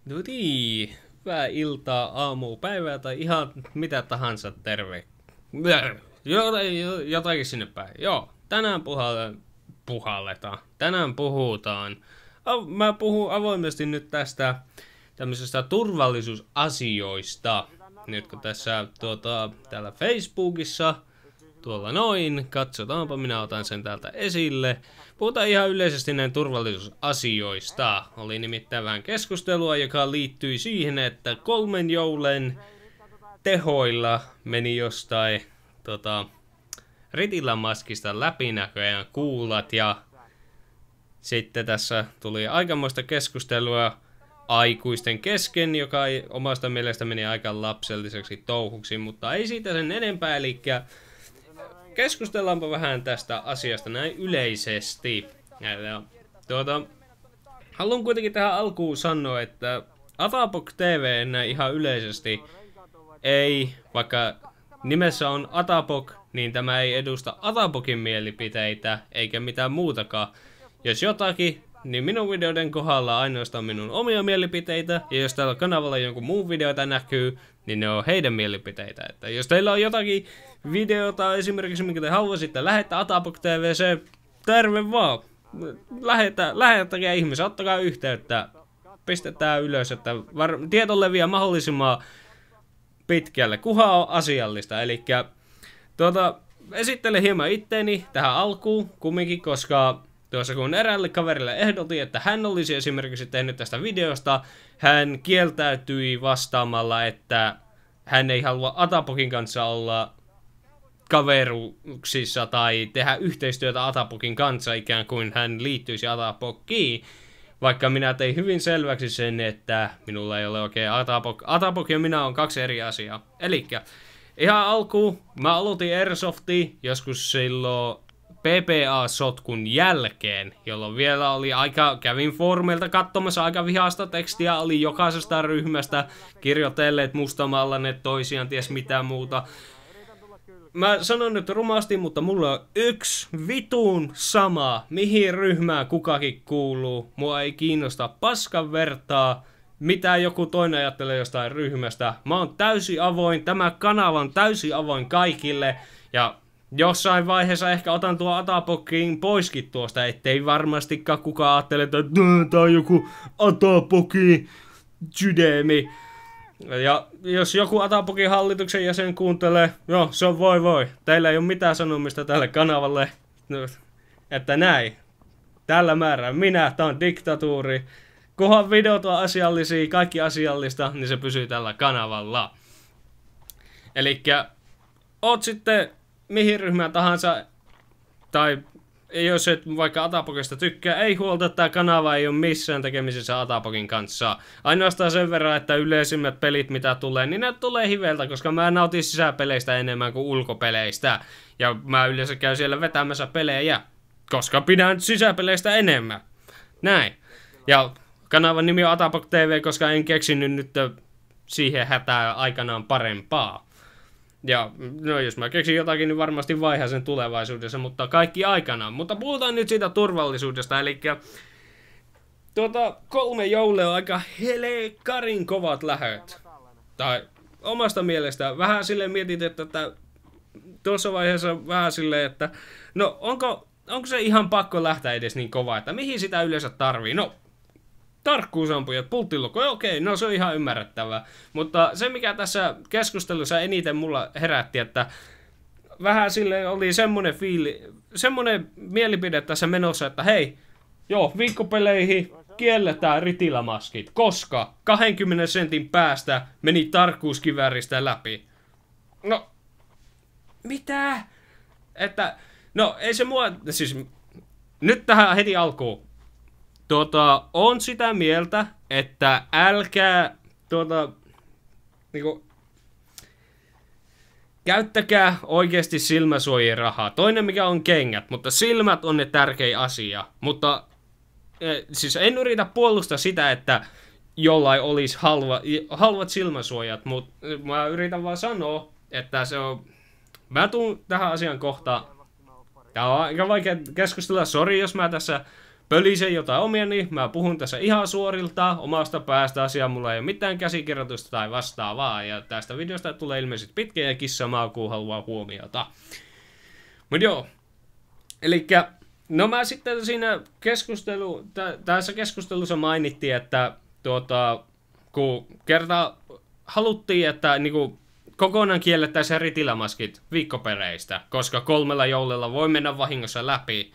No niin, hyvää iltaa, aamua, päivää tai ihan mitä tahansa, terve. Jotakin sinne päin. Joo, tänään puhalletaan. Tänään puhutaan. Mä puhun avoimesti nyt tästä tämmöisestä turvallisuusasioista. Nyt kun tässä täällä Facebookissa, tuolla noin, katsotaanpa, minä otan sen täältä esille. Puhutaan ihan yleisesti näin turvallisuusasioista. Oli nimittäin vähän keskustelua, joka liittyi siihen, että 3 joulen tehoilla meni jostain Ritilamaskista läpinäköjään kuulat ja sitten tässä tuli aikamoista keskustelua aikuisten kesken, joka ei omasta mielestä meni aika lapselliseksi touhuksi, mutta ei siitä sen enempää, eli keskustellaanpa vähän tästä asiasta näin yleisesti. Haluan kuitenkin tähän alkuun sanoa, että Atapok TV näin ihan yleisesti ei, vaikka nimessä on Atapok, niin tämä ei edusta Atapokin mielipiteitä, eikä mitään muutakaan. Jos jotakin, niin minun videoiden kohdalla ainoastaan minun omia mielipiteitä, ja jos täällä kanavalla jonkun muun videoita näkyy, niin ne on heidän mielipiteitä. Että jos teillä on jotakin videota esimerkiksi, minkä te haluaisitte lähettää Atapok TV:seen, terve vaan. Lähettäkää ihmisiä, ottakaa yhteyttä, pistetään ylös, että tieto leviää mahdollisimman pitkälle, kunhan on asiallista. Eli esittelen hieman itteeni tähän alkuun kumminkin, koska tuossa kun eräälle kaverille ehdotin, että hän olisi esimerkiksi tehnyt tästä videosta, hän kieltäytyi vastaamalla, että hän ei halua Atapokin kanssa olla kaveruksissa tai tehdä yhteistyötä Atapokin kanssa, ikään kuin hän liittyisi Atapokkiin. Vaikka minä tein hyvin selväksi sen, että minulla ei ole oikein Atapok ja minä on 2 eri asiaa. Elikkä ihan alkuun mä aloitin Airsoftia joskus silloin PPA-sotkun jälkeen, jolloin vielä oli kävin foorumilta katsomassa aika vihaista tekstiä, oli jokaisesta ryhmästä kirjoitelleet mustamallaneet toisiaan, ties mitä muuta. Mä sanon nyt rumasti, mutta mulla on yksi vitun sama, mihin ryhmään kukakin kuuluu. Mua ei kiinnosta paskan vertaa, mitä joku toinen ajattelee jostain ryhmästä. Mä oon täysin avoin, tämä kanava on täysin avoin kaikille. Ja jossain vaiheessa ehkä otan tuo Atapokin poiskin tuosta, ettei varmastikaan kukaan ajattele, että tää on joku Atapokin sydämi. Ja jos joku Atapokin hallituksen jäsen kuuntelee, joo, se on voi. Teillä ei ole mitään sanomista tälle kanavalle. Että näin. Tällä määrää tää on diktatuuri. Kunhan videot on asiallisia, kaikki asiallista, niin se pysyy tällä kanavalla. Elikkä oot sitten mihin ryhmään tahansa, tai jos et vaikka Atapokista tykkää, ei huolta, että tämä kanava ei ole missään tekemisissä Atapokin kanssa. Ainoastaan sen verran, että yleisimmät pelit mitä tulee, niin ne tulee hiveltä, koska mä nautin sisäpeleistä enemmän kuin ulkopeleistä. Ja mä yleensä käyn siellä vetämässä pelejä, koska pidän sisäpeleistä enemmän. Näin. Ja kanavan nimi on Atapok TV, koska en keksinyt nyt siihen hätään aikanaan parempaa. Ja no jos mä keksin jotakin, niin varmasti vaihan sen tulevaisuudessa, mutta kaikki aikanaan. Mutta puhutaan nyt siitä turvallisuudesta, eli 3 joulua on aika helekarin kovat lähöt. Tai omasta mielestä vähän silleen mietit, että tuossa vaiheessa vähän silleen, että no onko se ihan pakko lähteä edes niin kovaa, että mihin sitä yleensä tarvii? No tarkkuusampujat, pulttilukko, okei, no se on ihan ymmärrettävää. Mutta se mikä tässä keskustelussa eniten mulla herätti, että vähän sille oli semmonen mielipide tässä menossa, että hei, joo, viikkopeleihin kielletään ritilamaskit, koska 20 sentin päästä meni tarkkuuskivääristä läpi. No, mitä? Että, no ei se mua, siis nyt tähän heti alkuun. On sitä mieltä, että älkää käyttäkää oikeasti silmäsuojarahaa. Toinen mikä on kengät, mutta silmät on ne tärkein asia. Mutta siis en yritä puolustaa sitä, että jollain olisi halvat silmäsuojat, mutta mä yritän vaan sanoa, että se on. Mä tuun tähän asian kohtaan. Tää on aika vaikea keskustella, sori jos mä tässä pölisen jotain omia, niin mä puhun tässä ihan suorilta omasta päästä asiaa, mulla ei ole mitään käsikirjoitusta tai vastaavaa, ja tästä videosta tulee ilmeisesti pitkä ja kissamaakuun haluaa huomiota. Mut joo, elikkä, no mä sitten siinä tässä keskustelussa mainittiin, että kun kerta haluttiin, että niinku kokonaan kiellettäisiin ritilämaskit viikkopereistä, koska 3 joulella voi mennä vahingossa läpi.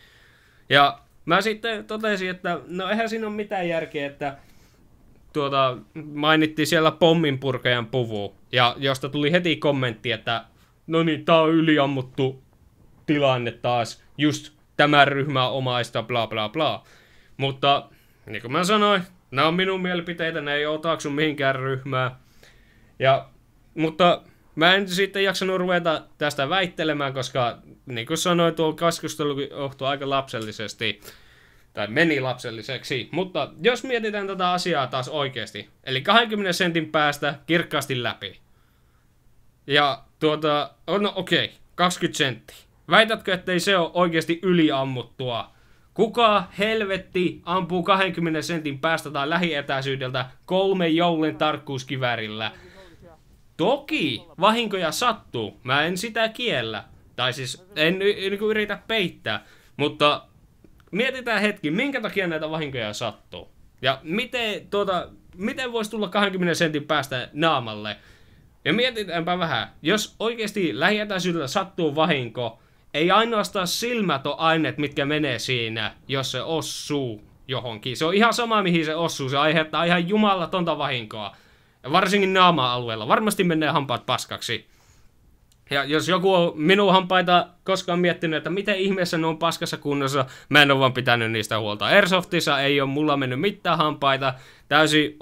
Ja mä sitten totesin, että no eihän siinä ole mitään järkeä, että mainittiin siellä pomminpurkajan puvu, ja josta tuli heti kommentti, että no niin, tää on yliammuttu tilanne taas, just tämän ryhmän omaista, bla bla bla. Mutta niin kuin mä sanoin, nämä on minun mielipiteitä, ne ei otaksu mihinkään ryhmään. Mutta mä en sitten jaksanut ruveta tästä väittelemään, koska niin kuin sanoin, tuo keskustelu johtui aika lapsellisesti, tai meni lapselliseksi. Mutta jos mietitään tätä asiaa taas oikeasti, eli 20 sentin päästä kirkkaasti läpi. Ja no okei, 20 senttiä. Väitätkö, ettei se ole oikeasti yliammuttua? Kuka helvetti ampuu 20 sentin päästä tai lähietäisyydeltä 3 joulen tarkkuuskivärillä? Toki vahinkoja sattuu, mä en sitä kiellä. Tai siis en yritä peittää, mutta mietitään hetki, minkä takia näitä vahinkoja sattuu. Ja miten voisi tulla 20 sentin päästä naamalle? Ja mietitäänpä vähän, jos oikeasti lähietäisyydellä sattuu vahinko, ei ainoastaan silmät ole aineet, mitkä menee siinä, jos se osuu johonkin. Se on ihan sama, mihin se osuu. Se aiheuttaa ihan jumalatonta vahinkoa. Ja varsinkin naama-alueella. Varmasti menee hampaat paskaksi. Ja jos joku on minun hampaita koskaan miettinyt, että miten ihmeessä ne on paskassa kunnossa, mä en ole vaan pitänyt niistä huolta. Airsoftissa ei ole mulla mennyt mitään hampaita. Täysin,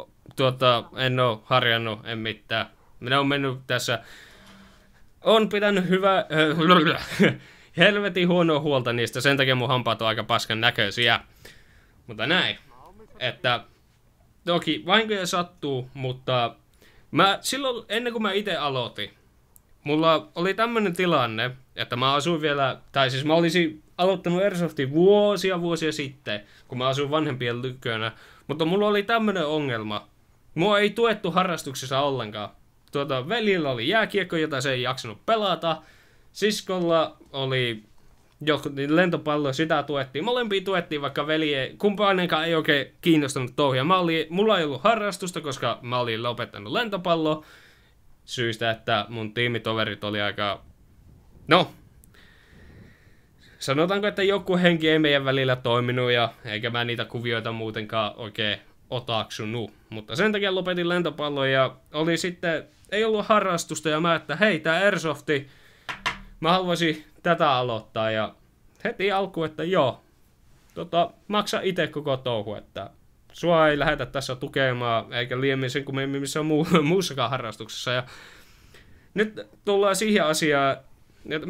en ole harjannut, en mitään. Minä on mennyt tässä, on pitänyt hyvä, helvetin huonoa huolta niistä, sen takia mun hampaat on aika paskan näköisiä. Mutta näin, että toki vahinkoja sattuu, mutta silloin ennen kuin mä itse aloitin, mulla oli tämmönen tilanne, että mä asuin vielä, tai siis mä olisin aloittanut Airsoftin vuosia sitten, kun mä asuin vanhempien lykönä, mutta mulla oli tämmönen ongelma. Mua ei tuettu harrastuksessa ollenkaan. Veljillä oli jääkiekko, jota se ei jaksanut pelata. Siskolla oli lentopallo, sitä tuettiin. Molempia tuettiin, vaikka kumpainenkaan ei oikein kiinnostanut touhia. Mulla ei ollut harrastusta, koska mä olin lopettanut lentopallo. Syystä, että mun tiimitoverit oli aika... No, sanotaanko, että joku henki ei meidän välillä toiminut, eikä mä niitä kuvioita muutenkaan oikein otaksunut. Mutta sen takia lopetin lentopallon ja oli sitten... Ei ollut harrastusta ja mä, että hei, tää Airsofti, mä haluaisin tätä aloittaa ja heti alkuun, että joo, maksa itse koko touhu, että sua ei lähetä tässä tukemaan eikä liiemmin sen kummemmin missään muussakaan harrastuksessa. Ja nyt tullaan siihen asiaan, että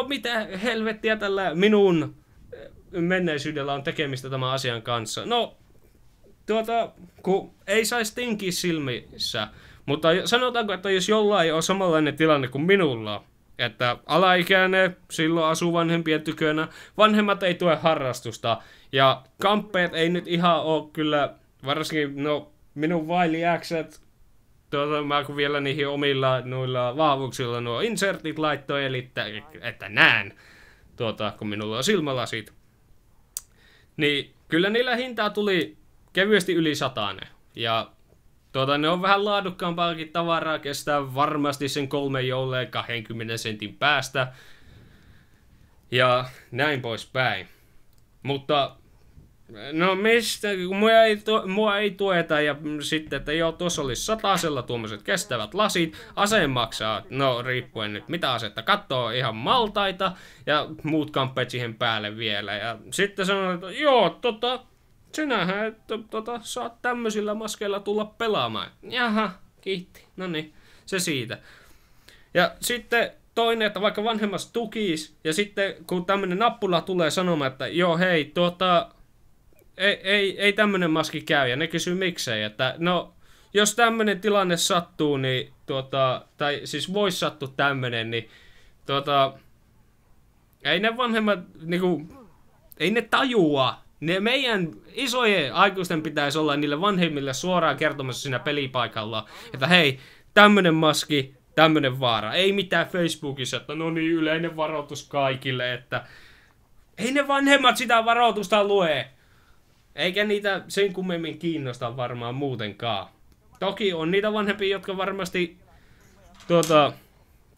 mitä helvettiä tällä minun menneisyydellä on tekemistä tämän asian kanssa. No, kun ei saisi tinkiä silmissä. Mutta sanotaanko, että jos jollain on samanlainen tilanne kuin minulla, että alaikäinen silloin asuu vanhempien tykönä, vanhemmat ei tue harrastusta, ja kamppeet ei nyt ihan ole kyllä, varsinkin minun vailiäkset, mä kun vielä niihin omilla noilla vahvuuksilla nuo insertit laittoi, eli että näen, kun minulla on silmälasit, niin kyllä niillä hintaa tuli kevyesti yli 100, ja ne on vähän laadukkaampaakin tavaraa, kestää varmasti sen 3 jouleen 20 sentin päästä. Ja näin poispäin. Mutta, no mistä, kun mua ei tueta ja sitten, että joo, tuossa olisi 100 tuommoiset kestävät lasit. Ase maksaa, no riippuen nyt mitä asetta, kattoo ihan maltaita ja muut kamppeet siihen päälle vielä. Ja sitten sanoin, että joo, sinähän, että saat tämmöisillä maskeilla tulla pelaamaan. Jaha, kiitti. No niin, se siitä. Ja sitten toinen, että vaikka vanhemmas tukis, ja sitten kun tämmönen nappula tulee sanomaan, että joo hei, ei tämmönen maski käy, ja ne kysyy miksei, että no, jos tämmönen tilanne sattuu, niin tai siis vois sattua tämmönen, niin ei ne vanhemmat, niinku, ei ne tajua, Ne meidän isojen aikuisten pitäisi olla niille vanhemmille suoraan kertomassa siinä pelipaikalla, että hei, tämmönen maski, tämmönen vaara. Ei mitään Facebookissa, että no niin, yleinen varoitus kaikille, että ei ne vanhemmat sitä varoitusta lue. Eikä niitä sen kummemmin kiinnosta varmaan muutenkaan. Toki on niitä vanhempia, jotka varmasti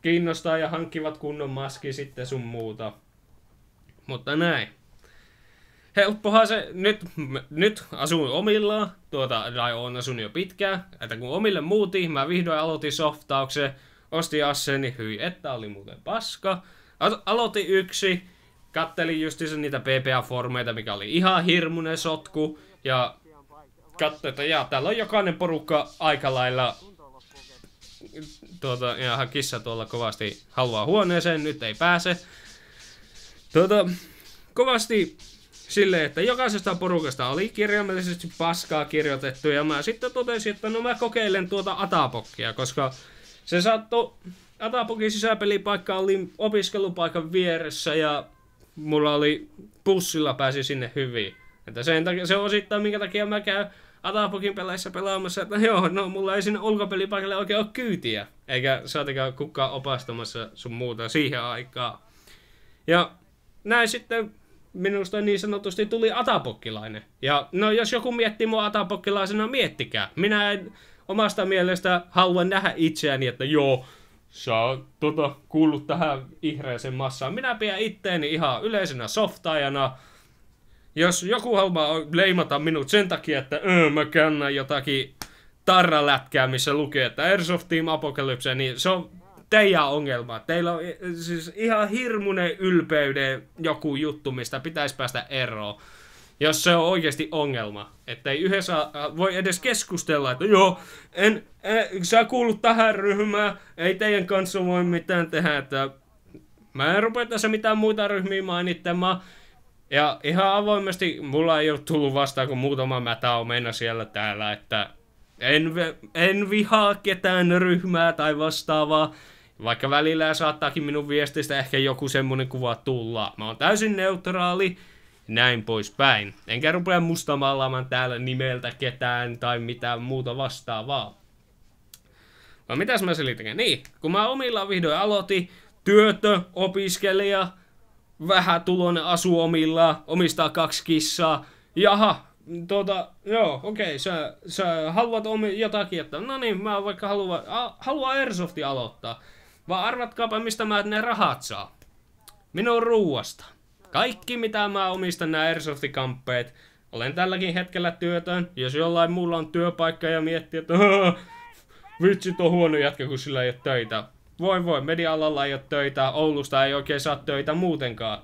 kiinnostaa ja hankkivat kunnon maski sitten sun muuta. Mutta näin. Helppohan se, nyt asun omillaan, tai on asunut jo pitkään, että kun omille muutin, mä vihdoin aloitin softauksen, ostin Asseni, hyi, että oli muuten paska. Aloitin yksi, kattelin justiinsa niitä PPA-formeita, mikä oli ihan hirmuinen sotku, ja katsoin, että täällä on jokainen porukka aika lailla, ja kissa tuolla kovasti haluaa huoneeseen, nyt ei pääse. Kovasti silleen, että jokaisesta porukasta oli kirjaimellisesti paskaa kirjoitettu, ja mä sitten totesin, että no mä kokeilen tuota Atapokkia, koska se saattoi, Atapokin sisäpelipaikka oli opiskelupaikan vieressä, ja mulla oli bussilla pääsi sinne hyvin. Että sen takia, se on osittain minkä takia mä käyn Atapokin peleissä pelaamassa, että joo, no mulla ei sinne ulkopelipaikalle oikein ole kyytiä, eikä saatikaan kukaan opastamassa sun muuta siihen aikaan. Ja näin sitten minusta niin sanotusti tuli atapokkilainen. Ja no jos joku miettii mua atapokkilaisena, miettikää. Minä en omasta mielestä halua nähdä itseäni, että joo, sä oot kuullut tähän ihreeseen massaan. Minä pidän itteeni ihan yleisenä softaajana. Jos joku haluaa leimata minut sen takia, että mä kannan jotakin tarralätkää, missä lukee, että Airsoft Team Apocalypse, niin se on teidän ongelma. Teillä on siis ihan hirmuinen ylpeyden joku juttu, mistä pitäisi päästä eroon. Jos se on oikeasti ongelma. Että ei yhdessä voi edes keskustella, että joo, sä kuulut tähän ryhmään, ei teidän kanssa voi mitään tehdä, että mä en rupea tässä mitään muita ryhmiä mainittamaan. Ja ihan avoimesti mulla ei ole tullut vastaan kuin muutama mätäomena siellä täällä, että en vihaa ketään ryhmää tai vastaavaa. Vaikka välillä saattaakin minun viestistä ehkä joku semmonen kuva tulla. Mä oon täysin neutraali, näin poispäin. Enkä rupea mustamaalaamaan täällä nimeltä ketään tai mitään muuta vastaavaa. Vaan mitäs mä selitän? Niin, kun mä omillaan vihdoin aloitin, työtö, opiskelija, vähätuloinen asuu omillaan, omistaa 2 kissaa. Jaha, joo, okei, sä haluat jotakin, että no niin, mä vaikka haluan Airsoftia aloittaa. Vaan arvatkaapa, mistä mä ne rahat saa. Minun ruuasta. Kaikki, mitä mä omistan, nämä Airsoft-kamppeet. Olen tälläkin hetkellä työtön. Jos jollain muulla on työpaikka ja miettii, että vitsi, on huono jätkä, kun sillä ei ole töitä. Voi, media-alalla ei ole töitä. Oulusta ei oikein saa töitä muutenkaan.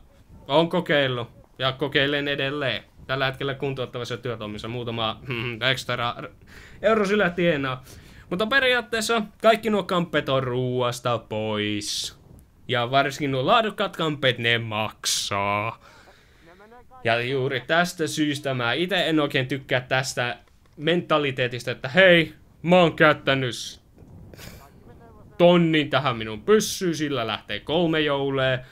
Olen kokeillut ja kokeilen edelleen. Tällä hetkellä kuntouttavassa työtoimissa muutama extra euro sillä tienaa. Mutta periaatteessa kaikki nuo kamppeet on ruuasta pois. Ja varsinkin nuo laadukkaat kamppeet, ne maksaa. Ja juuri tästä syystä mä itse en oikein tykkää tästä mentaliteetista, että hei, mä oon käyttänyt tonnin tähän minun pyssyyn, sillä lähtee 3 joulee.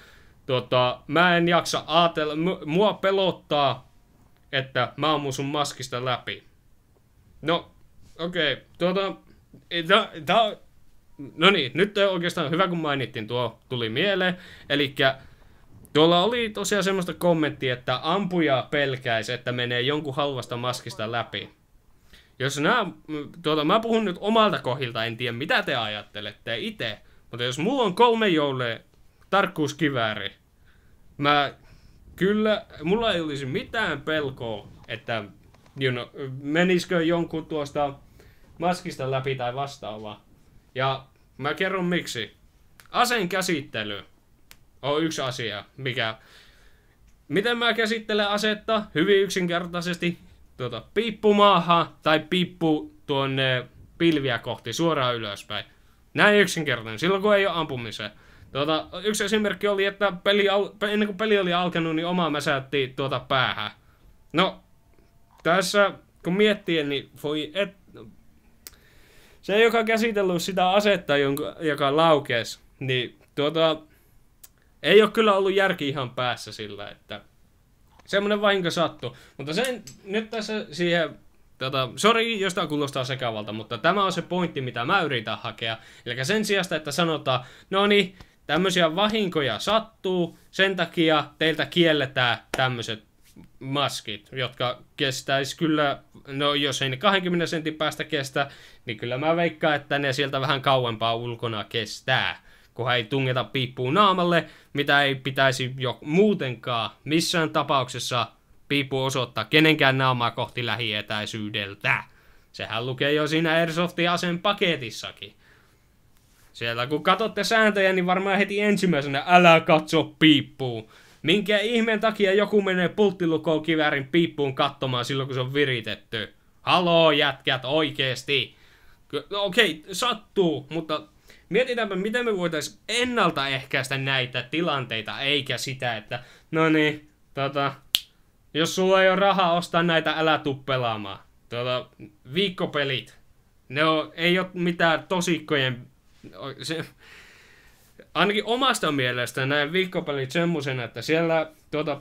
Mä en jaksa ajatella, mua pelottaa, että mä ammun sun maskista läpi. No, okei, no niin, nyt oikeastaan hyvä kun mainittiin, tuo tuli mieleen. Elikkä tuolla oli tosiaan semmoista kommenttia, että ampuja pelkäisi, että menee jonkun halvasta maskista läpi. Jos mä puhun nyt omalta kohdilta, en tiedä mitä te ajattelette itse, mutta jos mulla on 3 joulee tarkkuuskivääri, mulla ei olisi mitään pelkoa, että menisikö jonkun tuosta maskista läpi tai vastaavaa. Ja mä kerron miksi. Aseen käsittely on yksi asia, miten mä käsittelen asetta hyvin yksinkertaisesti piippu maahan tai piippu tuonne pilviä kohti suoraan ylöspäin. Näin yksinkertainen, silloin kun ei ole ampumisen. Yksi esimerkki oli, että ennen kuin peli oli alkanut, niin oma mäsäytti päähän. No, tässä kun miettii, niin se, joka on käsitellyt sitä asetta, joka laukesi, niin ei ole kyllä ollut järki ihan päässä sillä, että semmoinen vahinko sattui. Mutta sen nyt tässä siihen, sori, jos tämä kuulostaa sekavalta, mutta tämä on se pointti, mitä mä yritän hakea. Eli sen sijasta, että sanotaan, no niin, tämmöisiä vahinkoja sattuu, sen takia teiltä kielletään tämmöiset maskit, jotka kestäisi kyllä, no jos ei ne 20 sentin päästä kestä, niin kyllä mä veikkaan, että ne sieltä vähän kauempaa ulkona kestää, kunhan ei tungeta piippuun naamalle, mitä ei pitäisi jo muutenkaan missään tapauksessa piippu osoittaa kenenkään naamaa kohti lähietäisyydeltä. Sehän lukee jo siinä Airsoftin aseen paketissakin. Siellä kun katsotte sääntöjä, niin varmaan heti ensimmäisenä älä katso piippuun. Minkä ihmeen takia joku menee pulttilukoon kiväärin piippuun katsomaan silloin, kun se on viritetty? Haloo jätkät, oikeesti. Okei, sattuu, mutta mietitäänpä, miten me voitaisiin ennaltaehkäistä näitä tilanteita, eikä sitä, että no niin, jos sulla ei ole rahaa ostaa näitä, älä tuu pelaamaan. Viikkopelit, ei ole mitään tosikkojen... Ainakin omasta mielestä näin viikkopelit semmosena, että siellä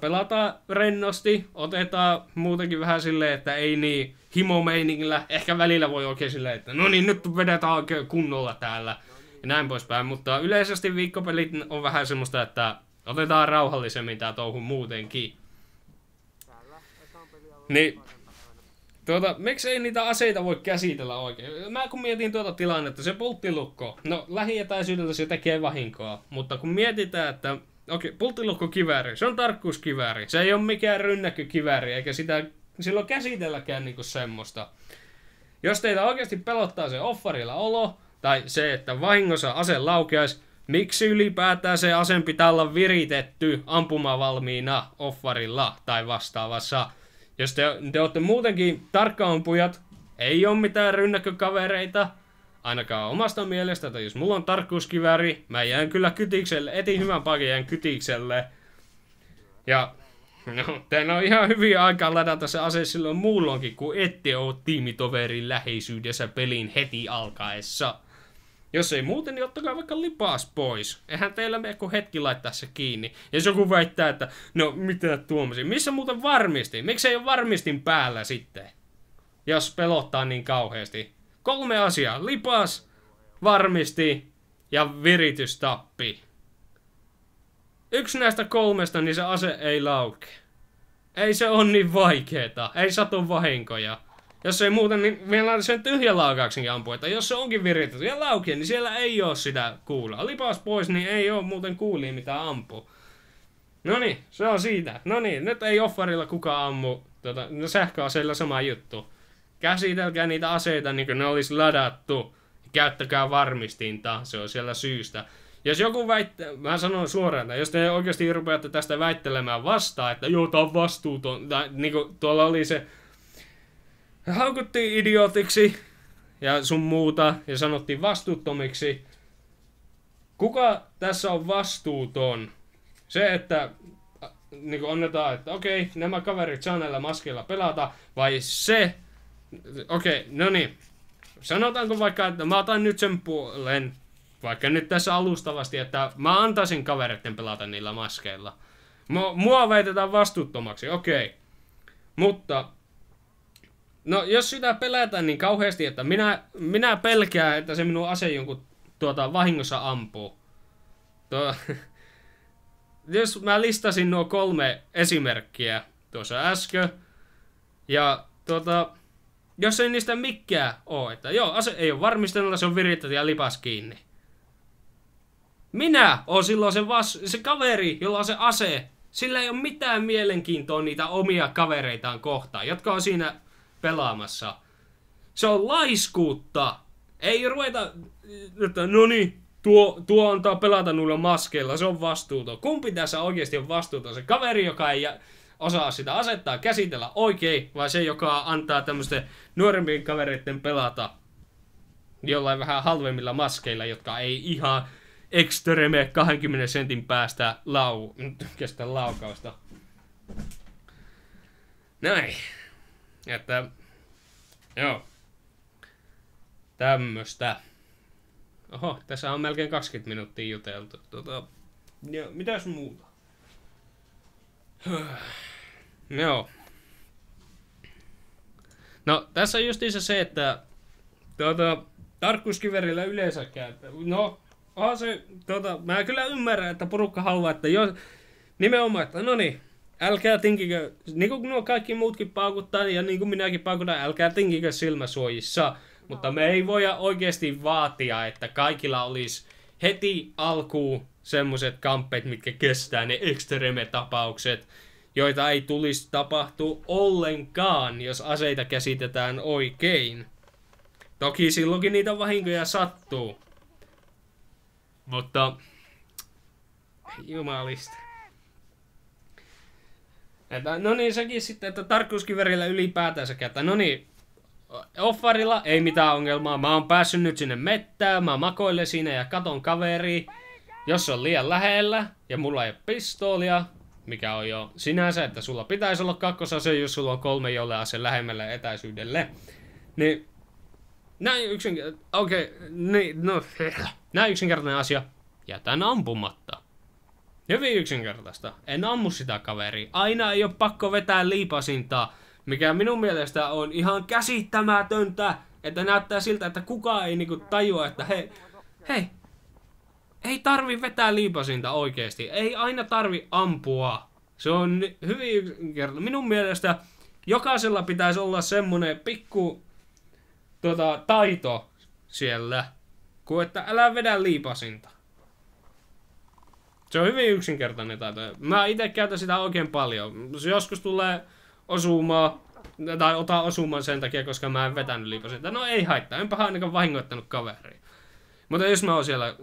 pelataan rennosti, otetaan muutenkin vähän silleen, että ei niin himomeiningillä, ehkä välillä voi oikein silleen, että no niin, nyt vedetään oikein kunnolla täällä ja näin poispäin, mutta yleisesti viikkopelit on vähän semmoista, että otetaan rauhallisemmin tää touhu muutenkin. Niin, miksei niitä aseita voi käsitellä oikein? Mä kun mietin tilannetta, se pulttilukko, no lähietäisyydellä se tekee vahinkoa, mutta kun mietitään, että pulttilukkokivääri, se on tarkkuuskivääri, se ei ole mikään rynnäkkökivääri, eikä sitä silloin käsitelläkään niinku semmoista. Jos teitä oikeasti pelottaa se offarilla olo, tai se, että vahingossa ase laukeaisi, miksi ylipäätään se aseen pitää olla viritetty ampumavalmiina offarilla tai vastaavassa? Jos te olette muutenkin tarkkaampujat, ei ole mitään rynnäkkökavereita, ainakaan omasta mielestä, että jos mulla on tarkkuuskivääri, mä jään kyllä kytikselle, etin hyvän paikan jään kytikselle. Ja no, teillä on ihan hyviä aikaa ladata se ase silloin muulloinkin, kun ette ole tiimitoverin läheisyydessä pelin heti alkaessa. Jos ei muuten, niin ottakaa vaikka lipaas pois. Eihän teillä mene kuin hetki laittaa se kiinni. Ja jos joku väittää, että no mitä tuommoisia. Missä muuten varmistin? Miksi ei ole varmistin päällä sitten? Jos pelottaa niin kauheasti. 3 asiaa. Lipas, varmisti ja viritystappi. Yksi näistä 3, niin se ase ei lauke. Ei se on niin vaikeeta. Ei satu vahinkoja. Jos ei muuten, niin vielä sen tyhjän laukauksenkin ampua, että jos se onkin viritetty ja laukea, niin siellä ei ole sitä kuulaa. Lipaus pois, niin ei ole muuten kuulia mitä ampuu. Noniin, se on siitä. Noniin, nyt ei offarilla kukaan ammu. No sähköaseilla sama juttu. Käsitelkää niitä aseita niin kuin ne olisi ladattu. Käyttäkää varmistinta, se on siellä syystä. Jos joku väittää, mä sanon suoraan, että jos te oikeasti rupeatte tästä väittelemään vastaan, että joo, tää on vastuuton, tai niin kuin tuolla oli se, haukuttiin idiotiksi ja sun muuta ja sanottiin vastuuttomiksi. Kuka tässä on vastuuton? Se, että niin annetaan, että okei, nämä kaverit saa näillä maskeilla pelata, vai se, okei, no niin, sanotaanko vaikka, että mä otan nyt sen puolen, vaikka nyt tässä alustavasti, että mä antaisin kavereiden pelata niillä maskeilla. Mua väitetään vastuuttomaksi, okei, mutta no, jos sitä pelätään niin kauheasti, että minä pelkään, että se minun ase jonkun vahingossa ampuu. Jos mä listasin nuo 3 esimerkkiä tuossa äsken, ja jos ei niistä mikään ole, että joo, ase ei ole varmistelulla, se on viritetty ja lipas kiinni. Minä oon silloin se kaveri, jolla on se ase. Sillä ei ole mitään mielenkiintoa niitä omia kavereitaan kohtaan, jotka on siinä pelaamassa. Se on laiskuutta. Ei ruveta, että no niin, tuo antaa pelata noilla maskeilla, se on vastuuton. Kumpi tässä oikeasti on vastuuton? Se kaveri, joka ei osaa sitä asettaa käsitellä oikein, vai se, joka antaa tämmöisten nuorempien kavereiden pelata jollain vähän halvemmilla maskeilla, jotka ei ihan extreme 20 sentin päästä kestä laukausta. Näin. Että, joo. Tämmöstä. Oho, tässä on melkein 20 minuuttia juteltu. Ja mitäs muuta? Joo. No, tässä on justiinsa se, että tarkkuuskiverillä yleensäkään. No, mä kyllä ymmärrän, että porukka haluaa, että jos nimenomaan, että no niin, älkää tinkikö, niin kuin nuo kaikki muutkin paukuttaa, ja niin kuin minäkin paukutan, älkää tinkikö silmäsuojissa. Mutta me ei voida oikeasti vaatia, että kaikilla olisi heti alkuun semmoiset kamppeet, mitkä kestää ne extreme-tapaukset, joita ei tulisi tapahtua ollenkaan, jos aseita käsitetään oikein. Toki silloinkin niitä vahinkoja sattuu. Mutta jumalista. Että, no niin, sekin sitten, että tarkkuuskiverillä ylipäätänsä, että no niin, offarilla ei mitään ongelmaa. Mä oon päässyt nyt sinne mettään, mä makoilen siinä ja katon kaveria. Jos on liian lähellä ja mulla ei ole pistoolia, mikä on jo sinänsä, että sulla pitäisi olla kakkosase, jos sulla on 3 jolle ase lähemmälle etäisyydelle. Niin näin yksinkertainen asia. Jätän ampumatta. Hyvin yksinkertaista. En ammu sitä kaveria. Aina ei ole pakko vetää liipasintaa, mikä minun mielestä on ihan käsittämätöntä, että näyttää siltä, että kukaan ei niinku tajua, että hei, ei tarvi vetää liipasinta oikeesti. Ei aina tarvi ampua. Se on hyvin yksinkertainen. Minun mielestä jokaisella pitäisi olla semmonen pikku taito siellä, kuin että älä vedä liipasinta. Se on hyvin yksinkertainen taito. Mä itse käytän sitä oikein paljon. Joskus tulee osumaa, tai ota osuman sen takia, koska mä en vetänyt liipasinta. No ei haittaa, enpä ainakaan vahingoittanut kaveria. Mutta jos mä oon siellä,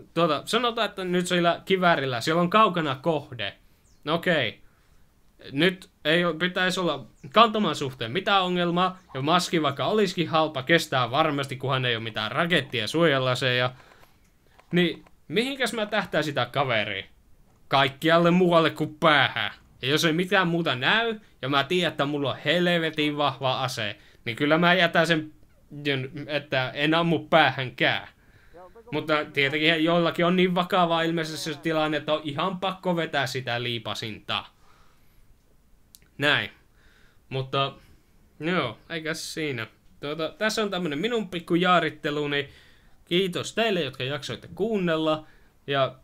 sanotaan, että nyt siellä kiväärillä, siellä on kaukana kohde. No okei. Nyt ei pitäisi olla kantaman suhteen mitään ongelmaa, ja maski vaikka olisikin halpa, kestää varmasti, kunhan ei ole mitään rakettia suojelaseja. Niin mihinkäs mä tähtään sitä kaveria? Kaikkialle muualle kuin päähän. Ja jos ei mitään muuta näy, ja mä tiedän, että mulla on helvetin vahva ase, niin kyllä mä jätän sen, että en ammu päähänkään. Mutta tietenkin joillakin on niin vakava ilmeisesti se tilanne, että on ihan pakko vetää sitä liipasintaa. Näin. Mutta, joo, eikäs siinä. Tässä on tämmönen minun pikku jaaritteluni. Kiitos teille, jotka jaksoitte kuunnella. Ja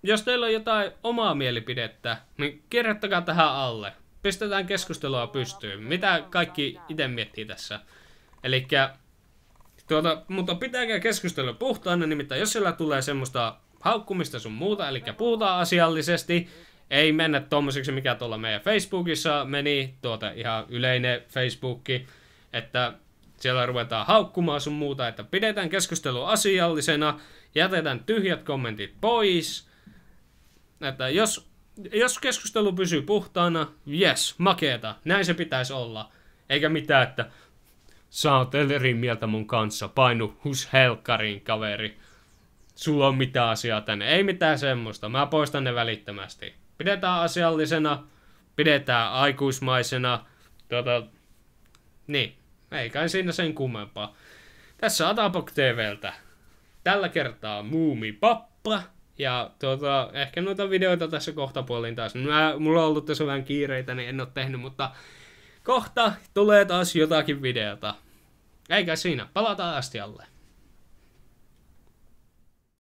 jos teillä on jotain omaa mielipidettä, niin kirjoittakaa tähän alle. Pistetään keskustelua pystyyn. Mitä kaikki itse miettii tässä. Elikkä, mutta pitääkää keskustelua puhtaana, nimittäin jos siellä tulee semmoista haukkumista sun muuta, eli puhutaan asiallisesti, ei mennä tommoseksi, mikä tuolla meidän Facebookissa meni, ihan yleinen Facebookki, että siellä ruvetaan haukkumaan sun muuta, että pidetään keskustelua asiallisena, jätetään tyhjät kommentit pois, että jos keskustelu pysyy puhtaana, yes, makeeta, näin se pitäisi olla, eikä mitään, että sä oot eri mieltä mun kanssa, painu hus helkkariin, kaveri, sulla on mitään asiaa tänne, ei mitään semmoista, mä poistan ne välittömästi. Pidetään asiallisena, pidetään aikuismaisena, niin, ei kai siinä sen kummempaa. Tässä Atapok TVltä. Tällä kertaa Muumipappa. Ja ehkä noita videoita tässä kohtapuoliin taas. Mulla on ollut tässä vähän kiireitä, niin en oo tehnyt, mutta kohta tulee taas jotakin videota. Eikä siinä, palataan astialle.